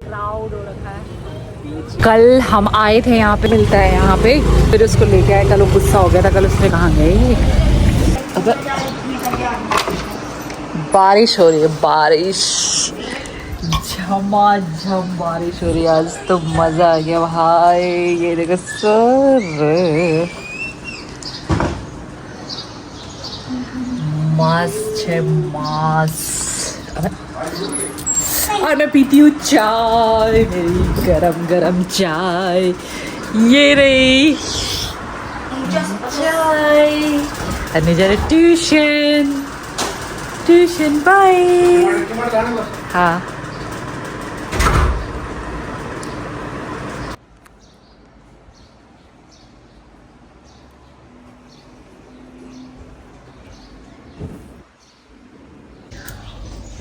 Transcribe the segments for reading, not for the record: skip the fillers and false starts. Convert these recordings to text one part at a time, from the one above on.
Crowd हो रखा है। कल हम आए थे यहाँ पे, मिलता है यहाँ पे, फिर उसको लेके आए। कल वो गुस्सा हो गया था, कल उसने कहाँ गए। अब बारिश हो रही है, बारिश झमाझम बारिश हो रही है। आज तो मज़ा आ गया भाई। ये देखो सर, मस्त है मस्त। और मैं पीती हूँ चाय, मेरी गरम गरम चाय। ये रही चाय। अन्य जा रहे ट्यूशन, ट्यूशन बाय। हाँ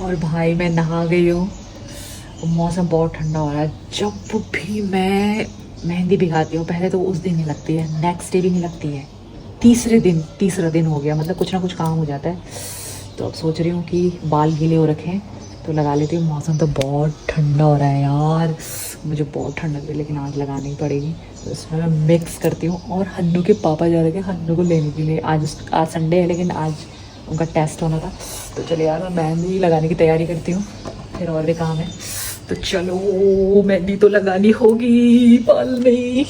और भाई मैं नहा गई हूँ। मौसम बहुत ठंडा हो रहा है। जब भी मैं मेहंदी भिगाती हूँ, पहले तो उस दिन नहीं लगती है, नेक्स्ट डे भी नहीं लगती है, तीसरा दिन हो गया, मतलब कुछ ना कुछ काम हो जाता है। तो अब सोच रही हूँ कि बाल गीले हो रखे हैं तो लगा लेती हूँ। मौसम तो बहुत ठंडा हो रहा है यार, मुझे बहुत ठंड लग रही है, लेकिन आज लगानी ही पड़ेगी। तो इसमें मैं मिक्स करती हूँ। और हन्नू के पापा जा रहे थे हन्नू को लेने के लिए। आज संडे है, लेकिन आज उनका टेस्ट होना था। तो चलो यार, मैं मेहंदी लगाने की तैयारी करती हूँ, फिर और भी काम है। तो चलो, मेहंदी तो लगानी होगी बाल में।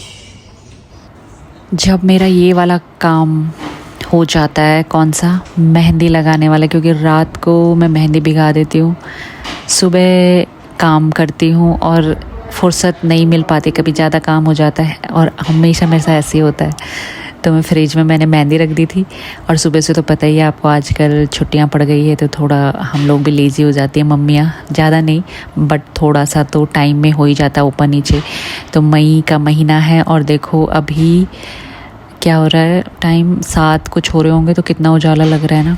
जब मेरा ये वाला काम हो जाता है, कौन सा, मेहंदी लगाने वाला, क्योंकि रात को मैं मेहंदी भिगा देती हूँ, सुबह काम करती हूँ और फुर्सत नहीं मिल पाती, कभी ज़्यादा काम हो जाता है और हमेशा मेरे साथ ऐसे ही होता है। तो मैं फ्रिज में मैंने मेहंदी रख दी थी। और सुबह से तो पता ही है आपको, आजकल छुट्टियां पड़ गई है तो थोड़ा हम लोग भी लेज़ी हो जाती है, मम्मियाँ, ज़्यादा नहीं बट थोड़ा सा तो टाइम में हो ही जाता है ऊपर नीचे। तो मई का महीना है और देखो अभी क्या हो रहा है, टाइम 7 कुछ हो रहे होंगे, तो कितना उजाला लग रहा है ना।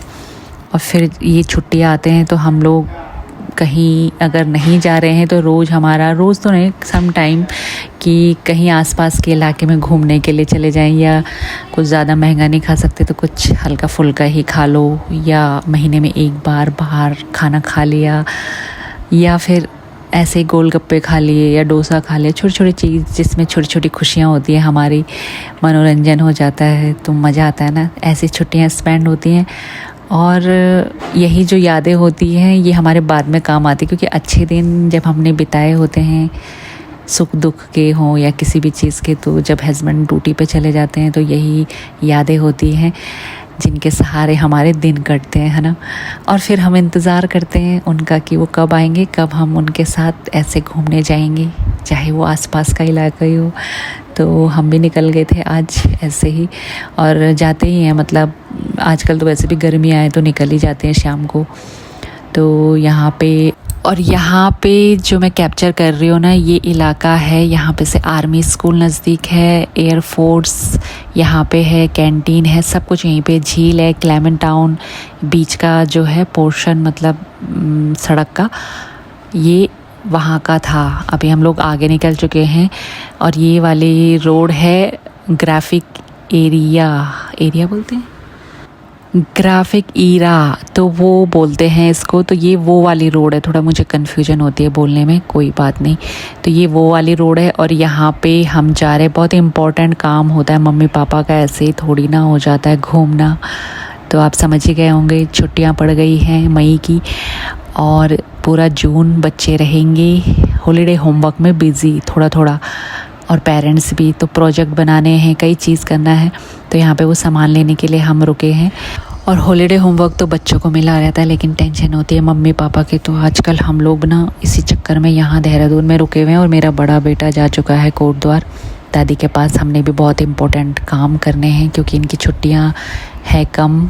और फिर ये छुट्टियाँ आते हैं तो हम लोग कहीं अगर नहीं जा रहे हैं तो रोज़ तो नहीं, सम टाइम कि कहीं आसपास के इलाके में घूमने के लिए चले जाएं, या कुछ ज़्यादा महंगा नहीं खा सकते तो कुछ हल्का फुल्का ही खा लो, या महीने में एक बार बाहर खाना खा लिया, या फिर ऐसे गोलगप्पे खा लिए या डोसा खा लिया। छोटी छोटी चीज़ जिसमें छोटी छोटी खुशियाँ होती हैं, हमारी मनोरंजन हो जाता है तो मज़ा आता है ना। ऐसी छुट्टियाँ स्पेंड होती हैं और यही जो यादें होती हैं ये हमारे बाद में काम आती, क्योंकि अच्छे दिन जब हमने बिताए होते हैं, सुख दुख के हों या किसी भी चीज़ के, तो जब हस्बैंड ड्यूटी पे चले जाते हैं तो यही यादें होती हैं जिनके सहारे हमारे दिन कटते हैं, है ना। और फिर हम इंतज़ार करते हैं उनका कि वो कब आएंगे, कब हम उनके साथ ऐसे घूमने जाएंगे, चाहे वो आसपास का इलाका ही हो। तो हम भी निकल गए थे आज ऐसे ही, और जाते ही हैं, मतलब आजकल तो वैसे भी गर्मी आए तो निकल ही जाते हैं शाम को। तो यहाँ पे, और यहाँ पे जो मैं कैप्चर कर रही हूँ ना, ये इलाका है, यहाँ पे से आर्मी स्कूल नज़दीक है, एयरफोर्स यहाँ पे है, कैंटीन है, सब कुछ यहीं पे, झील है, क्लेमेंट टाउन बीच का जो है पोर्शन, मतलब सड़क का, ये वहाँ का था। अभी हम लोग आगे निकल चुके हैं और ये वाली रोड है ग्राफिक एरिया बोलते हैं, ग्राफिक ईरा तो वो बोलते हैं इसको। तो ये वो वाली रोड है, थोड़ा मुझे कन्फ्यूजन होती है बोलने में, कोई बात नहीं। तो ये वो वाली रोड है और यहाँ पे हम जा रहे हैं। बहुत इम्पोर्टेंट काम होता है मम्मी पापा का, ऐसे ही थोड़ी ना हो जाता है घूमना। तो आप समझ ही गए होंगे, छुट्टियाँ पड़ गई हैं मई की और पूरा जून बच्चे रहेंगे हॉलीडे होमवर्क में बिज़ी थोड़ा थोड़ा, और पेरेंट्स भी। तो प्रोजेक्ट बनाने हैं, कई चीज़ करना है, तो यहाँ पे वो सामान लेने के लिए हम रुके हैं। और हॉलीडे होमवर्क तो बच्चों को मिला रहता है, लेकिन टेंशन होती है मम्मी पापा की। तो आजकल हम लोग ना इसी चक्कर में यहाँ देहरादून में रुके हुए हैं, और मेरा बड़ा बेटा जा चुका है कोटद्वार दादी के पास। हमने भी बहुत इम्पोर्टेंट काम करने हैं, क्योंकि इनकी छुट्टियाँ है कम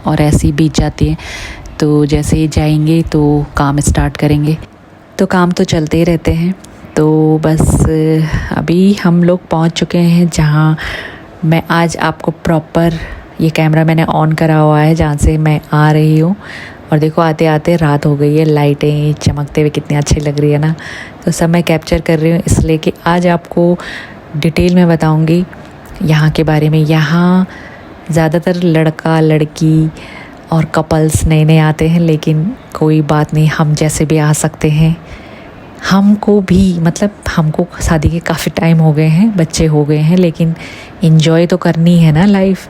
और ऐसी बीत जाती हैं। तो जैसे ही जाएंगे तो काम स्टार्ट करेंगे, तो काम तो चलते ही रहते हैं। तो बस अभी हम लोग पहुंच चुके हैं जहां मैं आज आपको प्रॉपर, ये कैमरा मैंने ऑन करा हुआ है जहां से मैं आ रही हूँ। और देखो आते आते रात हो गई है, लाइटें चमकते हुए कितनी अच्छी लग रही है ना। तो सब मैं कैप्चर कर रही हूँ इसलिए कि आज आपको डिटेल में बताऊँगी यहाँ के बारे में। यहाँ ज़्यादातर लड़का लड़की और कपल्स नए नए आते हैं, लेकिन कोई बात नहीं, हम जैसे भी आ सकते हैं। हमको भी, मतलब हमको शादी के काफ़ी टाइम हो गए हैं, बच्चे हो गए हैं, लेकिन इन्जॉय तो करनी है ना लाइफ।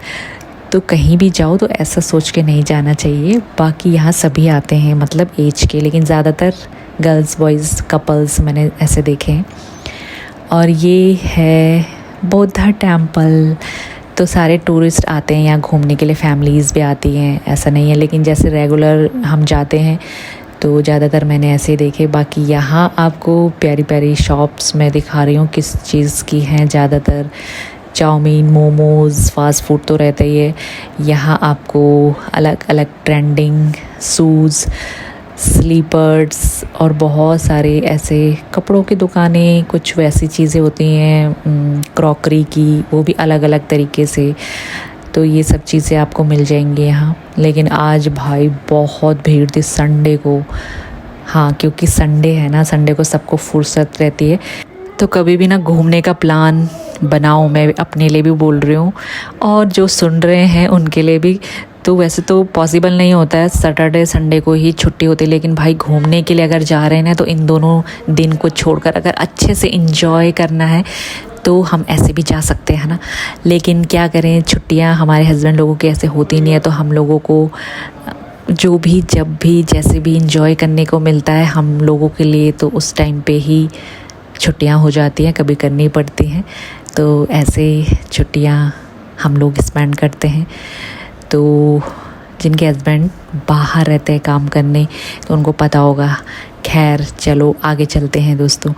तो कहीं भी जाओ तो ऐसा सोच के नहीं जाना चाहिए। बाकी यहाँ सभी आते हैं मतलब एज के, लेकिन ज़्यादातर गर्ल्स बॉयज़ कपल्स मैंने ऐसे देखे हैं। और ये है बौद्धा टेम्पल। तो सारे टूरिस्ट आते हैं यहाँ घूमने के लिए, फैमिलीज़ भी आती हैं, ऐसा नहीं है। लेकिन जैसे रेगुलर हम जाते हैं तो ज़्यादातर मैंने ऐसे ही देखे। बाकी यहाँ आपको प्यारी प्यारी शॉप्स मैं दिखा रही हूँ किस चीज़ की हैं। ज़्यादातर चाउमीन, मोमोज़, फास्ट फूड तो रहता ही है। यहाँ आपको अलग अलग ट्रेंडिंग शूज़, स्लीपर्स और बहुत सारे ऐसे कपड़ों की दुकानें, कुछ वैसी चीज़ें होती हैं क्रॉकरी की, वो भी अलग अलग तरीके से। तो ये सब चीज़ें आपको मिल जाएंगी यहाँ। लेकिन आज भाई बहुत भीड़ थी संडे को। हाँ, क्योंकि संडे है ना, संडे को सबको फुर्सत रहती है। तो कभी भी ना घूमने का प्लान बनाओ, मैं अपने लिए भी बोल रही हूँ और जो सुन रहे हैं उनके लिए भी। तो वैसे तो पॉसिबल नहीं होता है, सैटरडे संडे को ही छुट्टी होती है, लेकिन भाई घूमने के लिए अगर जा रहे हैं ना तो इन दोनों दिन को छोड़कर अगर अच्छे से इंजॉय करना है तो हम ऐसे भी जा सकते हैं ना। लेकिन क्या करें, छुट्टियां हमारे हस्बैंड लोगों की ऐसे होती नहीं है, तो हम लोगों को जो भी जब भी जैसे भी इंजॉय करने को मिलता है हम लोगों के लिए, तो उस टाइम पे ही छुट्टियां हो जाती हैं, कभी करनी पड़ती हैं। तो ऐसे छुट्टियां हम लोग स्पेंड करते हैं। तो जिनके हस्बैंड बाहर रहते हैं काम करने तो उनको पता होगा। खैर चलो आगे चलते हैं दोस्तों।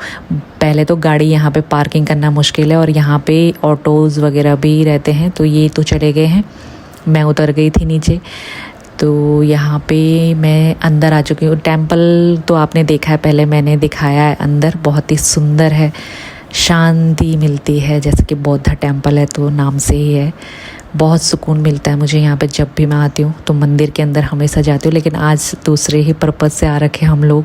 पहले तो गाड़ी यहाँ पे पार्किंग करना मुश्किल है और यहाँ पे ऑटोज़ वगैरह भी रहते हैं। तो ये तो चले गए हैं, मैं उतर गई थी नीचे। तो यहाँ पे मैं अंदर आ चुकी हूँ। टेंपल तो आपने देखा है, पहले मैंने दिखाया है। अंदर बहुत ही सुंदर है, शांति मिलती है, जैसे कि बौद्धा टेंपल है तो नाम से ही है। बहुत सुकून मिलता है मुझे यहाँ पे जब भी मैं आती हूँ। तो मंदिर के अंदर हमेशा जाती हूँ, लेकिन आज दूसरे ही पर्पज़ से आ रखे हम लोग।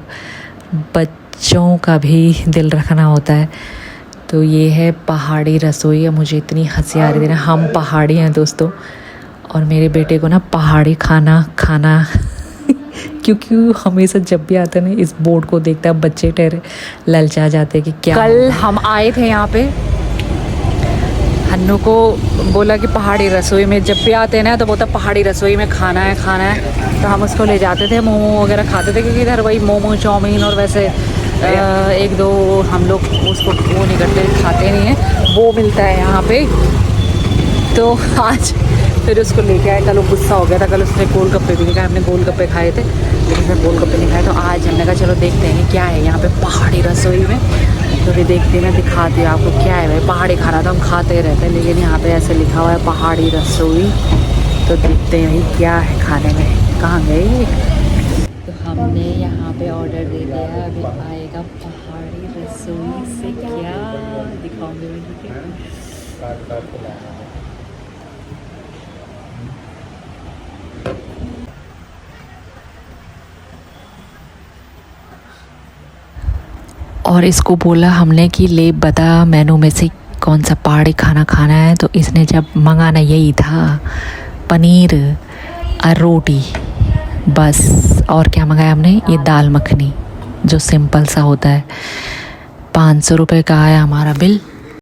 बच्चों का भी दिल रखना होता है। तो ये है पहाड़ी रसोई। मुझे इतनी हंसी आ रही थी ना, हम पहाड़ी हैं दोस्तों, और मेरे बेटे को ना पहाड़ी खाना खाना क्योंकि हमेशा जब भी आता है ना इस बोर्ड को देखता है, बच्चे ठहरे ललचा जाते हैं कि क्या। कल हम आए थे यहाँ पे, हन्नू को बोला कि पहाड़ी रसोई में जब भी आते हैं ना तो बोलता पहाड़ी रसोई में खाना है। तो हम उसको ले जाते थे, मोमो वगैरह खाते थे, क्योंकि इधर वही मोमो चाउमीन और वैसे एक दो हम लोग उसको वो नहीं करते, खाते नहीं हैं, वो मिलता है यहाँ पे। तो आज फिर उसको लेके आए। कल वो गुस्सा हो गया था, कल उसने गोलगप्पे भी नहीं खाए। हमने गोलगप्पे खाए थे लेकिन उसने गोलगप्पे नहीं खाए। तो आज हमने कहा चलो देखते हैं क्या है यहाँ पे पहाड़ी रसोई में। तो भी देखते हैं, मैं दिखाती हूँ आपको क्या है। भाई पहाड़ी खाना तो हम खाते रहते हैं, लेकिन यहाँ पे ऐसे लिखा हुआ है पहाड़ी रसोई। तो देखते हैं भाई क्या है खाने में। कहाँ गए ये? तो हमने यहाँ पे ऑर्डर दे दिया, अभी आएगा पहाड़ी रसोई से। क्या दिखाऊंगी मैं, ठीक है। और इसको बोला हमने कि ले बता मेनू में से कौन सा पहाड़ी खाना खाना है। तो इसने जब मंगाना यही था, पनीर और रोटी, बस। और क्या मंगाया हमने, ये दाल मखनी जो सिंपल सा होता है। 500 रुपये का आया हमारा बिल।